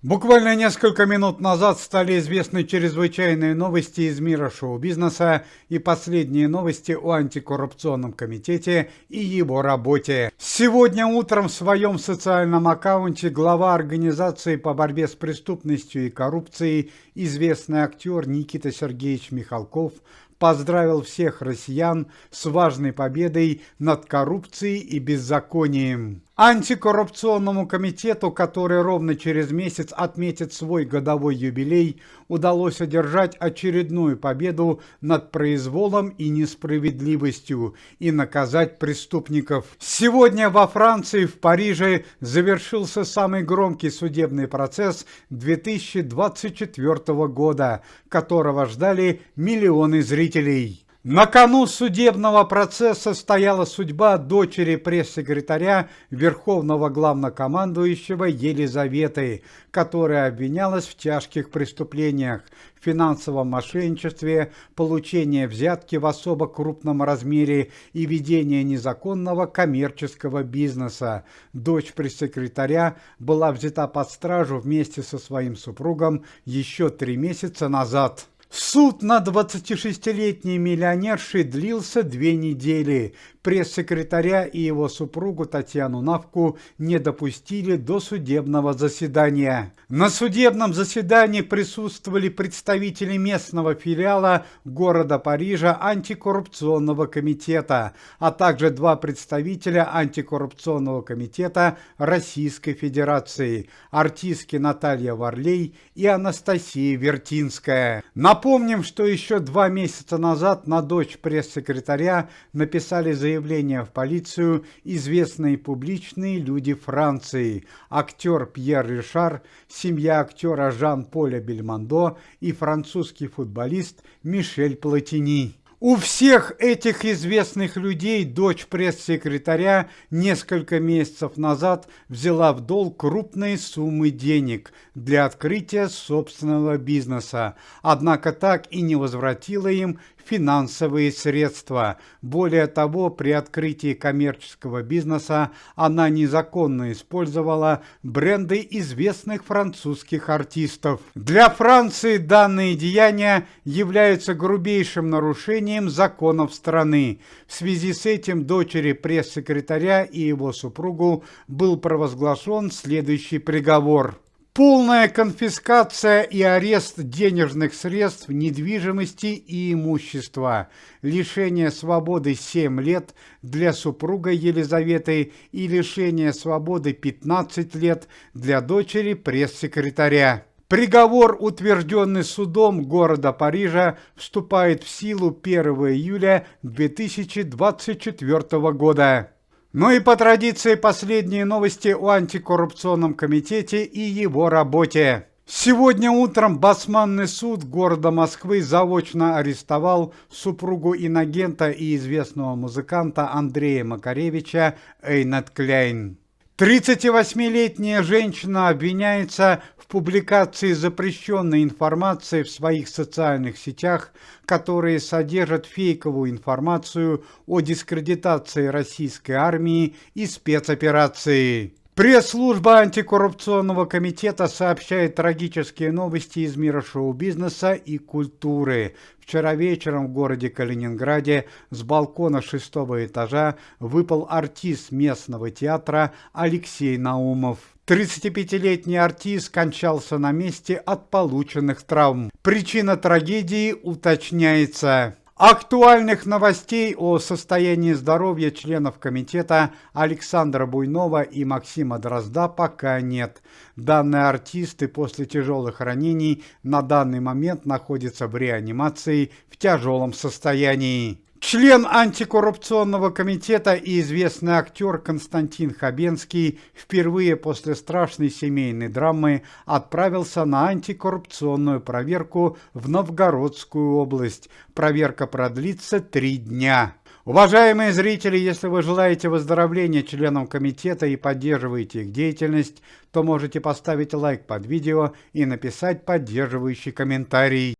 Буквально несколько минут назад стали известны чрезвычайные новости из мира шоу-бизнеса и последние новости о антикоррупционном комитете и его работе. Сегодня утром в своем социальном аккаунте глава организации по борьбе с преступностью и коррупцией, известный актер Никита Сергеевич Михалков, поздравил всех россиян с важной победой над коррупцией и беззаконием. Антикоррупционному комитету, который ровно через месяц отметит свой годовой юбилей, удалось одержать очередную победу над произволом и несправедливостью и наказать преступников. Сегодня во Франции, в Париже, завершился самый громкий судебный процесс 2024 года, которого ждали миллионы зрителей. На кону судебного процесса стояла судьба дочери пресс-секретаря Верховного Главнокомандующего Елизаветы, которая обвинялась в тяжких преступлениях, финансовом мошенничестве, получении взятки в особо крупном размере и ведении незаконного коммерческого бизнеса. Дочь пресс-секретаря была взята под стражу вместе со своим супругом еще 3 месяца назад. Суд над 26-летней миллионершей длился 2 недели. Пресс-секретаря и его супругу Татьяну Навку не допустили до судебного заседания. На судебном заседании присутствовали представители местного филиала города Парижа антикоррупционного комитета, а также 2 представителя антикоррупционного комитета Российской Федерации – артистки Наталья Варлей и Анастасия Вертинская. Напомним, что еще 2 месяца назад на дочь пресс-секретаря написали заявление в полицию известные публичные люди Франции: актер Пьер Ришар, семья актера Жан-Поля Бельмондо и французский футболист Мишель Платини. У всех этих известных людей дочь пресс-секретаря несколько месяцев назад взяла в долг крупные суммы денег для открытия собственного бизнеса, однако так и не возвратила им финансовые средства. Более того, при открытии коммерческого бизнеса она незаконно использовала бренды известных французских артистов. Для Франции данные деяния являются грубейшим нарушением законов страны. В связи с этим дочери пресс-секретаря и его супругу был провозглашен следующий приговор: полная конфискация и арест денежных средств, недвижимости и имущества, лишение свободы 7 лет для супруга Елизаветы и лишение свободы 15 лет для дочери пресс-секретаря. Приговор, утвержденный судом города Парижа, вступает в силу 1 июля 2024 года. Ну и по традиции последние новости о антикоррупционном комитете и его работе. Сегодня утром Басманный суд города Москвы заочно арестовал супругу инагента и известного музыканта Андрея Макаревича Эйнет Кляйн. 38-летняя женщина обвиняется в публикации запрещенной информации в своих социальных сетях, которые содержат фейковую информацию о дискредитации российской армии и спецоперации. Пресс-служба антикоррупционного комитета сообщает трагические новости из мира шоу-бизнеса и культуры. Вчера вечером в городе Калининграде с балкона 6-го этажа выпал артист местного театра Алексей Наумов. 35-летний артист скончался на месте от полученных травм. Причина трагедии уточняется. Актуальных новостей о состоянии здоровья членов комитета Александра Буйнова и Максима Дрозда пока нет. Данные артисты после тяжелых ранений на данный момент находятся в реанимации в тяжелом состоянии. Член антикоррупционного комитета и известный актер Константин Хабенский впервые после страшной семейной драмы отправился на антикоррупционную проверку в Новгородскую область. Проверка продлится 3 дня. Уважаемые зрители, если вы желаете выздоровления членам комитета и поддерживаете их деятельность, то можете поставить лайк под видео и написать поддерживающий комментарий.